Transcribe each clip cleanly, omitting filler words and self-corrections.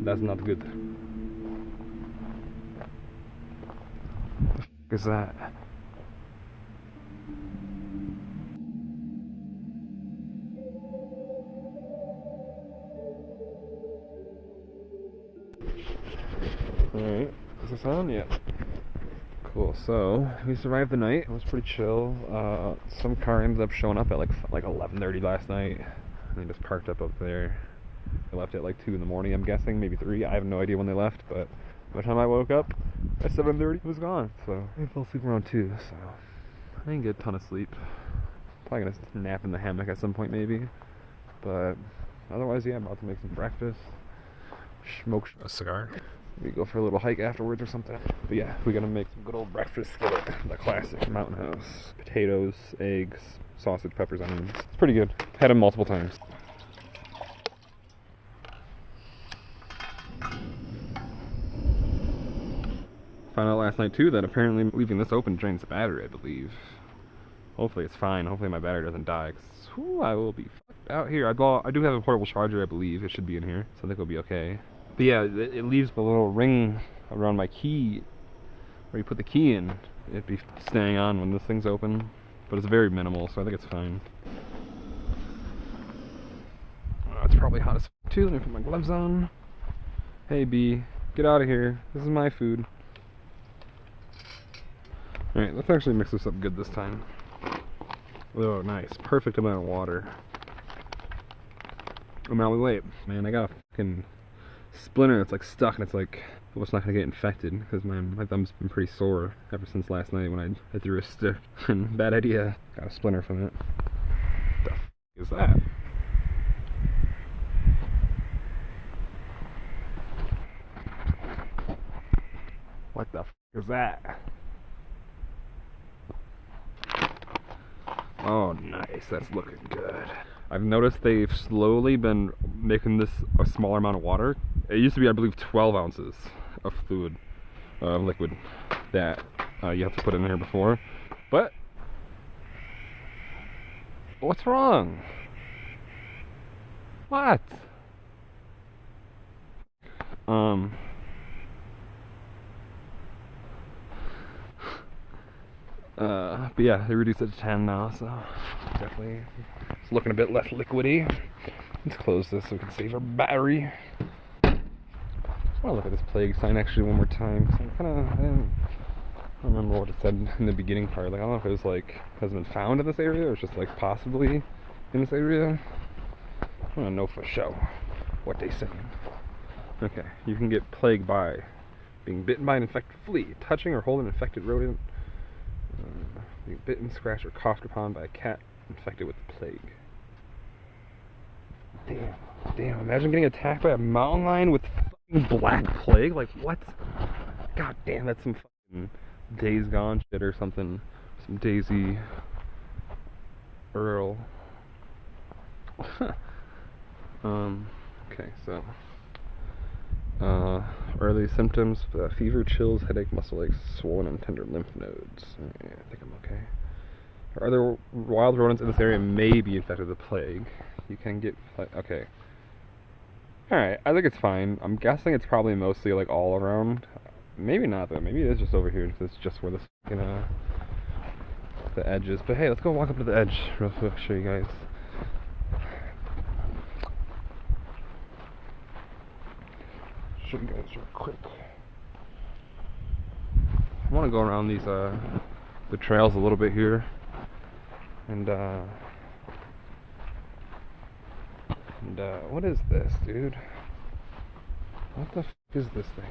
That's not good. What the f is that? Alright, is this on? Yeah. Cool, so we survived the night. It was pretty chill. Some car ended up showing up at like 11:30 last night. And they just parked up there. They left at like 2 in the morning, I'm guessing, maybe 3. I have no idea when they left, but by the time I woke up at 7:30, it was gone. So I fell asleep around 2, so I didn't get a ton of sleep. Probably gonna nap in the hammock at some point maybe. But otherwise, yeah, I'm about to make some breakfast. Smoke a cigar. Maybe go for a little hike afterwards or something. But yeah, we're gonna make some good old breakfast skillet. The classic Mountain House. Potatoes, eggs, sausage, peppers, onions. It's pretty good. Had them multiple times. Found out last night too that apparently leaving this open drains the battery, I believe. Hopefully it's fine. Hopefully my battery doesn't die. Cause, I will be fucked out here. I do have a portable charger, I believe. It should be in here. So I think it'll be okay. But yeah, it leaves the little ring around my key where you put the key in. It'd be staying on when this thing's open. But it's very minimal, so I think it's fine. It's probably hot as f too. Let me put my gloves on. Hey B, get out of here. This is my food. Alright, let's actually mix this up good this time. Oh, nice. Perfect amount of water. Oh, now wait. Man, I got a fucking splinter that's like stuck and it's like almost not gonna get infected because my thumb's been pretty sore ever since last night when I threw a stick. And bad idea. Got a splinter from it. What the f is that? What the f is that? Oh, nice. That's looking good. I've noticed they've slowly been making this a smaller amount of water. It used to be, I believe, 12 ounces of fluid, liquid, that you have to put in there before. But what's wrong? What? But yeah, they reduced it to 10 now, so definitely it's looking a bit less liquidy. Let's close this so we can save our battery. I want to look at this plague sign actually one more time, because I don't remember what it said in the beginning part. Like, I don't know if it was like, has been found in this area, or it's just like possibly in this area. I want to know for sure what they say. Okay, you can get plague by being bitten by an infected flea, touching or holding an infected rodent, being bitten, scratched, or coughed upon by a cat infected with the plague. Damn, imagine getting attacked by a mountain lion with fucking black plague. Like, what? God damn, that's some fucking Days Gone shit or something. Some DayZ Earl. Okay, so early symptoms: fever, chills, headache, muscle aches, swollen and tender lymph nodes. I think I'm okay. Other wild rodents in this area may be infected with the plague. You can get, okay. Alright, I think it's fine. I'm guessing it's probably mostly like all around. Maybe not though. Maybe it is just over here because it's just where this fucking the edge is. But hey, let's go walk up to the edge real quick, show you guys. Show you guys real quick. I want to go around these the trails a little bit here, and what is this, dude? What the f is this thing?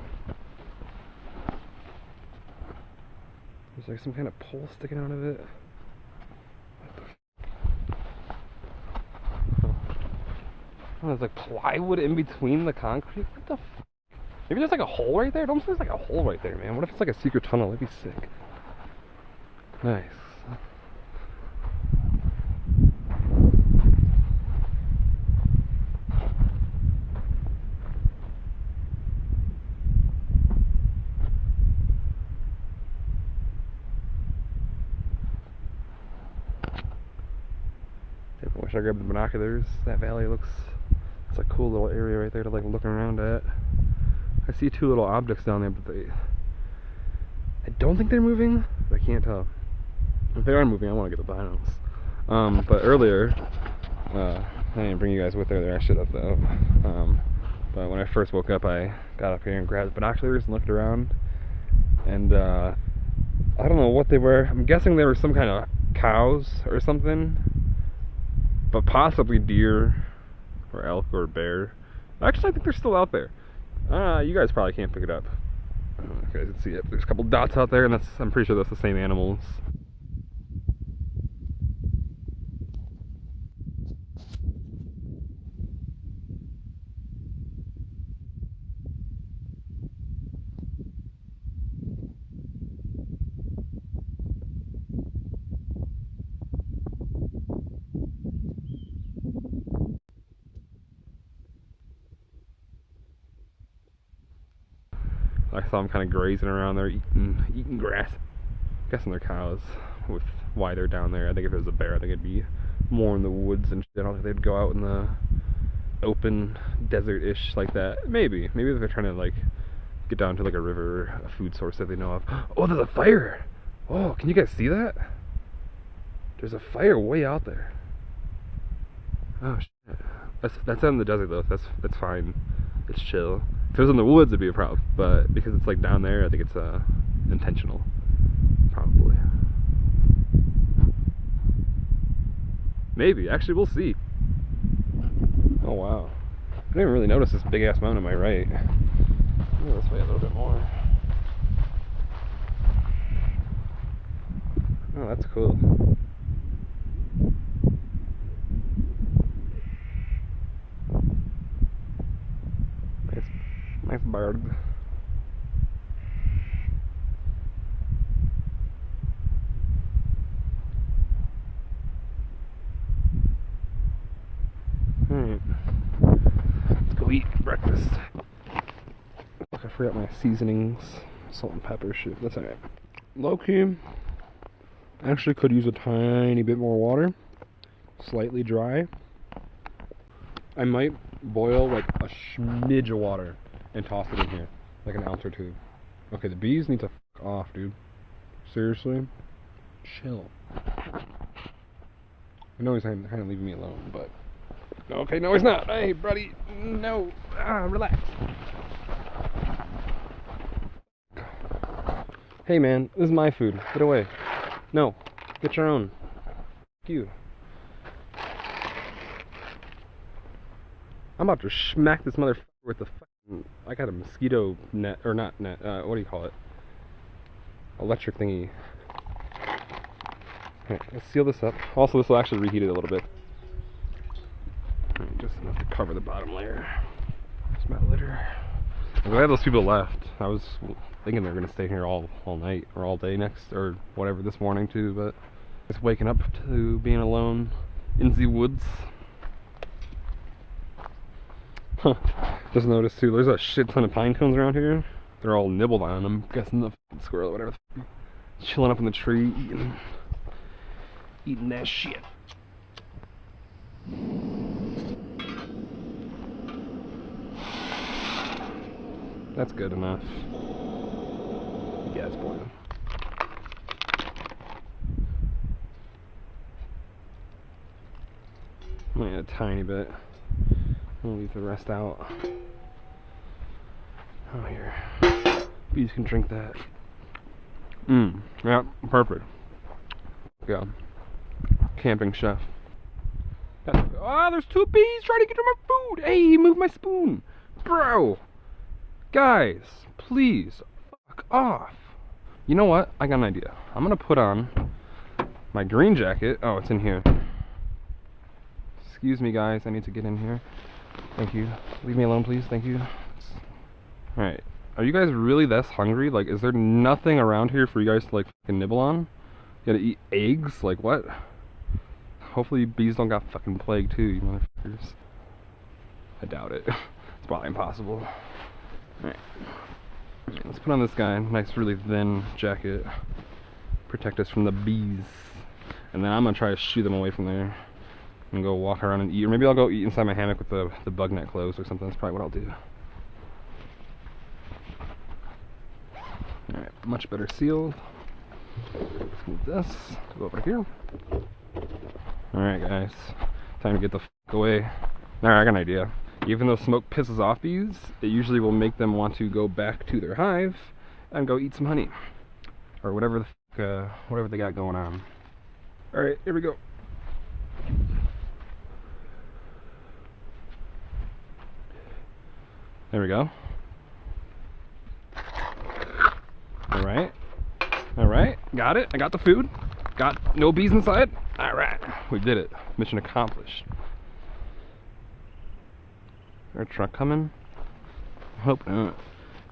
There's like some kind of pole sticking out of it. What the f? Oh, there's like plywood in between the concrete. What the f? Maybe there's like a hole right there? It almost looks like a hole right there, man. What if it's like a secret tunnel? That'd be sick. Nice. I wish I grabbed the binoculars. That valley looks, it's a cool little area right there to like look around at. I see two little objects down there, but I don't think they're moving, but I can't tell. If they are moving, I want to get the binos. But earlier, I didn't bring you guys with earlier, I should have though. But when I first woke up, I got up here and grabbed binoculars and looked around, and I don't know what they were. I'm guessing they were some kind of cows or something, but possibly deer or elk or bear. Actually, I think they're still out there. You guys probably can't pick it up. I don't know if you guys can see it. There's a couple dots out there, and I'm pretty sure that's the same animals. I saw them kind of grazing around there, eating grass. I'm guessing they're cows with why they're down there. I think if it was a bear, I think it'd be more in the woods and shit. I don't think they'd go out in the open desert-ish like that. Maybe if they're trying to like get down to like a river, a food source that they know of. Oh, there's a fire! Oh, can you guys see that? There's a fire way out there. Oh shit. That's out in the desert though. That's fine. It's chill. If it was in the woods, it'd be a problem. But because it's like down there, I think it's intentional. Probably. Maybe. Actually, we'll see. Oh wow. I didn't even really notice this big ass mountain on my right. Go this way a little bit more. Oh, that's cool. Nice bird. Alright. Let's go eat breakfast. I forgot my seasonings. Salt and pepper shit. That's alright. Low key. Actually could use a tiny bit more water. Slightly dry. I might boil like a smidge of water and toss it in here, like an ounce or two. Okay, the bees need to fuck off, dude. Seriously? Chill. I know he's kind of leaving me alone, but... Okay, no he's not! Hey, buddy! No! Relax! Hey man, this is my food. Get away. No. Get your own. Fuck you. I'm about to smack this motherfucker with the fucking... I got a mosquito net, or not net, what do you call it? Electric thingy. Alright, let's seal this up. Also, this will actually reheat it a little bit. Right, just enough to cover the bottom layer. There's my litter. I'm glad those people left. I was thinking they were going to stay here all night, or all day next, or whatever this morning too, but... Just waking up to being alone in the woods. Huh. Just noticed too, there's a shit ton of pine cones around here. They're all nibbled on. I'm guessing the squirrel or whatever. Chilling up in the tree, eating that shit. That's good enough. Yeah, it's boiling. Only a tiny bit. I'll leave the rest out. Oh, here. Bees can drink that. Yeah, perfect. Yeah. Camping chef. Oh, there's two bees trying to get to my food! Hey, move my spoon! Bro! Guys, please, fuck off. You know what? I got an idea. I'm gonna put on my green jacket. Oh, it's in here. Excuse me, guys. I need to get in here. Thank you. Leave me alone, please. Thank you. Alright. Are you guys really this hungry? Like, is there nothing around here for you guys to, like, fucking nibble on? You gotta eat eggs? Like, what? Hopefully bees don't got fucking plague, too, you motherfuckers. I doubt it. It's probably impossible. Alright. Let's put on this guy. Nice, really thin jacket. Protect us from the bees. And then I'm gonna try to shoo them away from there. And go walk around and eat. Or maybe I'll go eat inside my hammock with the bug net closed or something. That's probably what I'll do. much better sealed. Move this, go over here. Alright guys, time to get the f away. Alright, I got an idea. Even though smoke pisses off bees, it usually will make them want to go back to their hive and go eat some honey. Or whatever the whatever they got going on. Alright, here we go. There we go. Alright. Alright, got it. I got the food. Got no bees inside. Alright, we did it. Mission accomplished. Is there a truck coming? I hope not.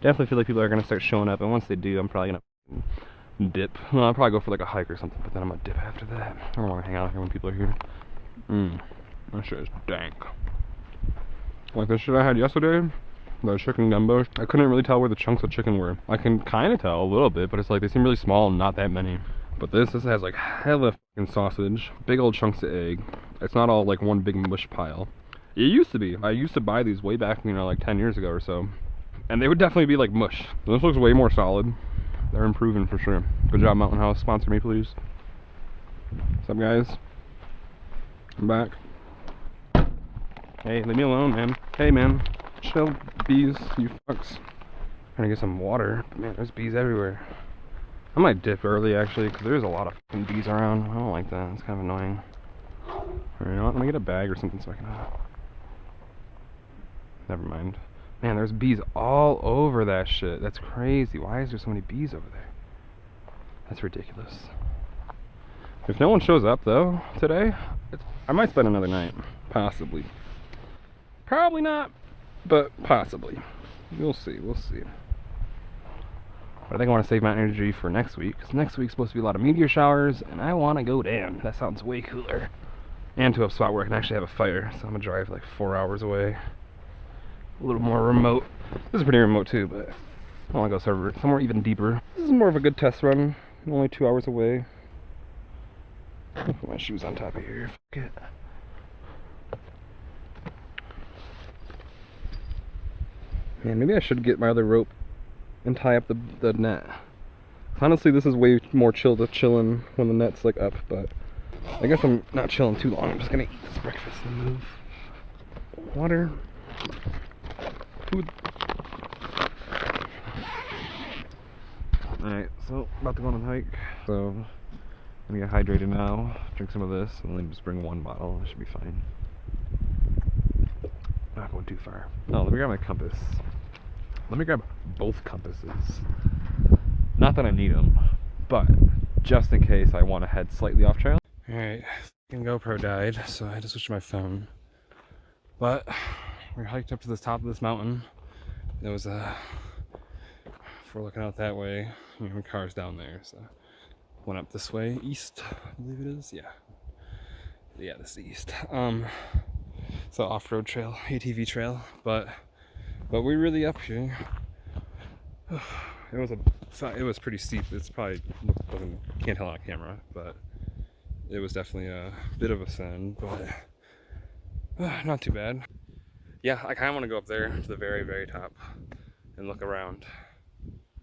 Definitely feel like people are gonna start showing up, and once they do, I'm probably gonna dip. Well, I'll probably go for like a hike or something, but then I'm gonna dip after that. I don't wanna hang out here when people are here. That shit is dank. Like the shit I had yesterday, the chicken gumbo, I couldn't really tell where the chunks of chicken were. I can kind of tell a little bit, but it's like they seem really small and not that many. But this has like hella fucking sausage, big old chunks of egg. It's not all like one big mush pile. It used to be. I used to buy these way back, you know, like 10 years ago or so. And they would definitely be like mush. This looks way more solid. They're improving for sure. Good job, Mountain House. Sponsor me, please. What's up, guys? I'm back. Hey, leave me alone, man. Hey, man. Chill, bees, you fucks. Trying to get some water. But man, there's bees everywhere. I might dip early, actually, because there's a lot of fucking bees around. I don't like that. It's kind of annoying. Alright, you know what? Let me get a bag or something so I can... Never mind. Man, there's bees all over that shit. That's crazy. Why is there so many bees over there? That's ridiculous. If no one shows up, though, today, I might spend another night. Possibly. Probably not, but possibly. We'll see. We'll see. But I think I want to save my energy for next week, because next week's supposed to be a lot of meteor showers, and I want to go down. That sounds way cooler. And to a spot where I can actually have a fire, so I'm going to drive like 4 hours away. A little more remote. This is pretty remote too, but I want to go somewhere even deeper. This is more of a good test run. I'm only 2 hours away. I'll put my shoes on top of here. Fuck it. Man, maybe I should get my other rope and tie up the net. Honestly, this is way more chill to chillin' when the net's like up, but I guess I'm not chilling too long. I'm just gonna eat this breakfast and move. Water. Food. Alright, so about to go on a hike. So I'm gonna get hydrated now, drink some of this, and then just bring one bottle. It should be fine. Not going too far. Oh, let me grab my compass. Let me grab both compasses. Not that I need them, but just in case I want to head slightly off trail. Alright, GoPro died, so I had to switch to my phone. But we hiked up to the top of this mountain. There was if we're looking out that way, you know, cars down there, so went up this way, east, I believe it is, yeah, this is east. So off-road trail, ATV trail, but we're really up here. It was pretty steep. It's probably can't tell on camera, but it was definitely a bit of a ascend, but not too bad. Yeah, I kind of want to go up there to the very, very top and look around.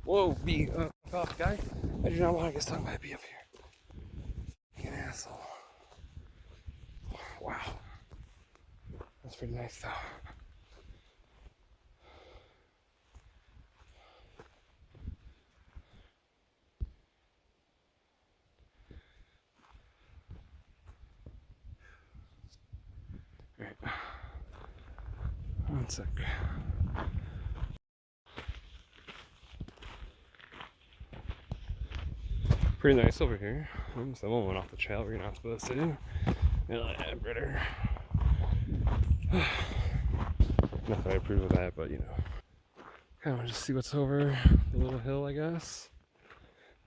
Whoa, bee! Off, guy! I do not want to get stung by a bee up here. You asshole! Wow, that's pretty nice, though. Alright. One sec. Pretty nice over here. Someone went off the trail we're not supposed to do. Yeah, brother. Not that I approve of that, but you know. Kind of want to just see what's over the little hill, I guess.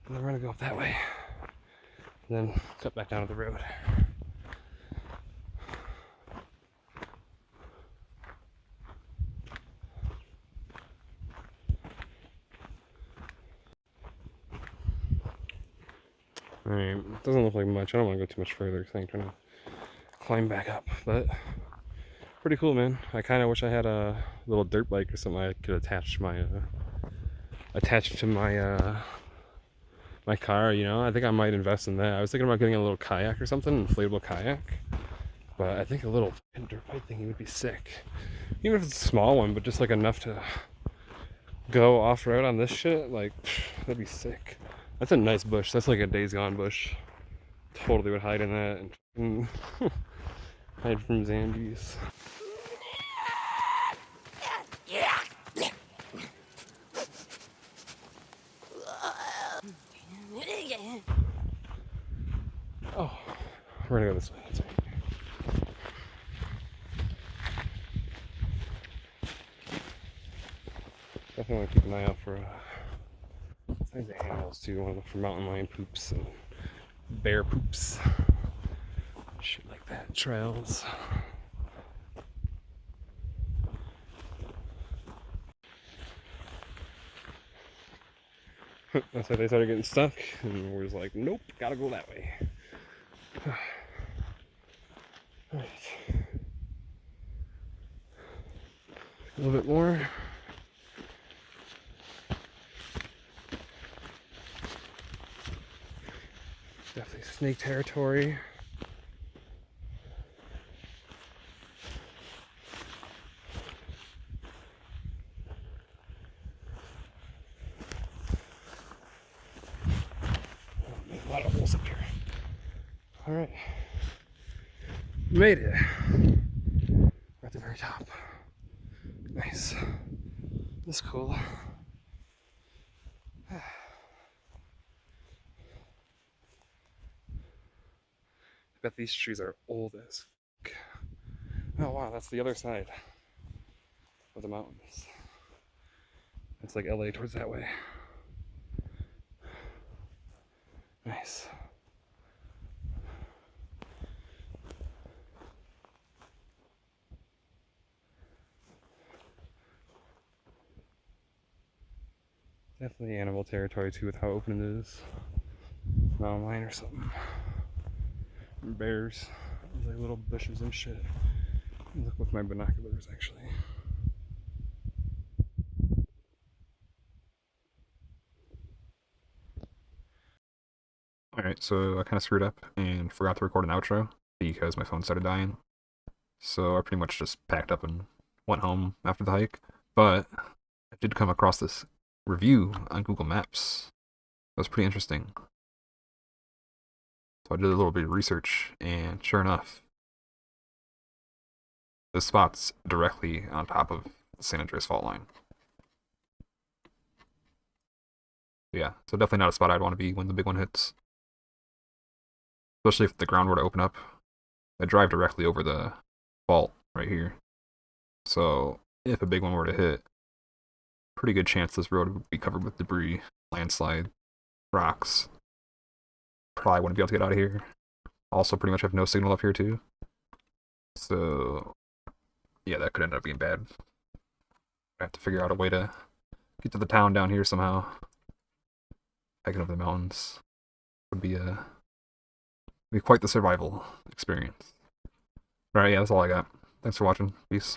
And then we're gonna go up that way. And then cut back down to the road. Alright, it doesn't look like much. I don't want to go too much further because I'm trying to climb back up, but pretty cool, man. I kind of wish I had a little dirt bike or something I could attach to my my car, you know. I think I might invest in that. I was thinking about getting a little kayak or something, inflatable kayak. But I think a little dirt bike thingy would be sick. Even if it's a small one, but just like enough to go off-road on this shit, like, that'd be sick. That's a nice bush. That's like a DayZ Gone bush. Totally would hide in that and hide from zombies. Oh, we're gonna go this way. That's right. Definitely want to keep an eye out for kinds of animals too. I want to look for mountain lion poops and bear poops, shit like that. Trails. That's how they started getting stuck, and we're just like, nope, gotta go that way. Alright. A little bit more. Definitely snake territory. A lot of holes up here. Alright. Made it. We're at the very top. Nice. That's cool. I bet these trees are old as fuck. Oh wow, that's the other side of the mountains. It's like LA towards that way. Nice. Definitely animal territory too with how open it is. Mountain lion or something. And bears. There's like little bushes and shit. Look with my binoculars actually. Alright, so I kind of screwed up and forgot to record an outro because my phone started dying. So I pretty much just packed up and went home after the hike. But I did come across this review on Google Maps. It was pretty interesting. So I did a little bit of research, and sure enough, the spot's directly on top of the San Andreas fault line. Yeah, so definitely not a spot I'd want to be when the big one hits. Especially if the ground were to open up. I drive directly over the fault right here. So if a big one were to hit, pretty good chance this road would be covered with debris, landslide, rocks. Probably wouldn't be able to get out of here. Also pretty much have no signal up here too. So yeah, that could end up being bad. I have to figure out a way to get to the town down here somehow. Hiking over the mountains would be quite the survival experience. Alright, yeah, that's all I got. Thanks for watching. Peace.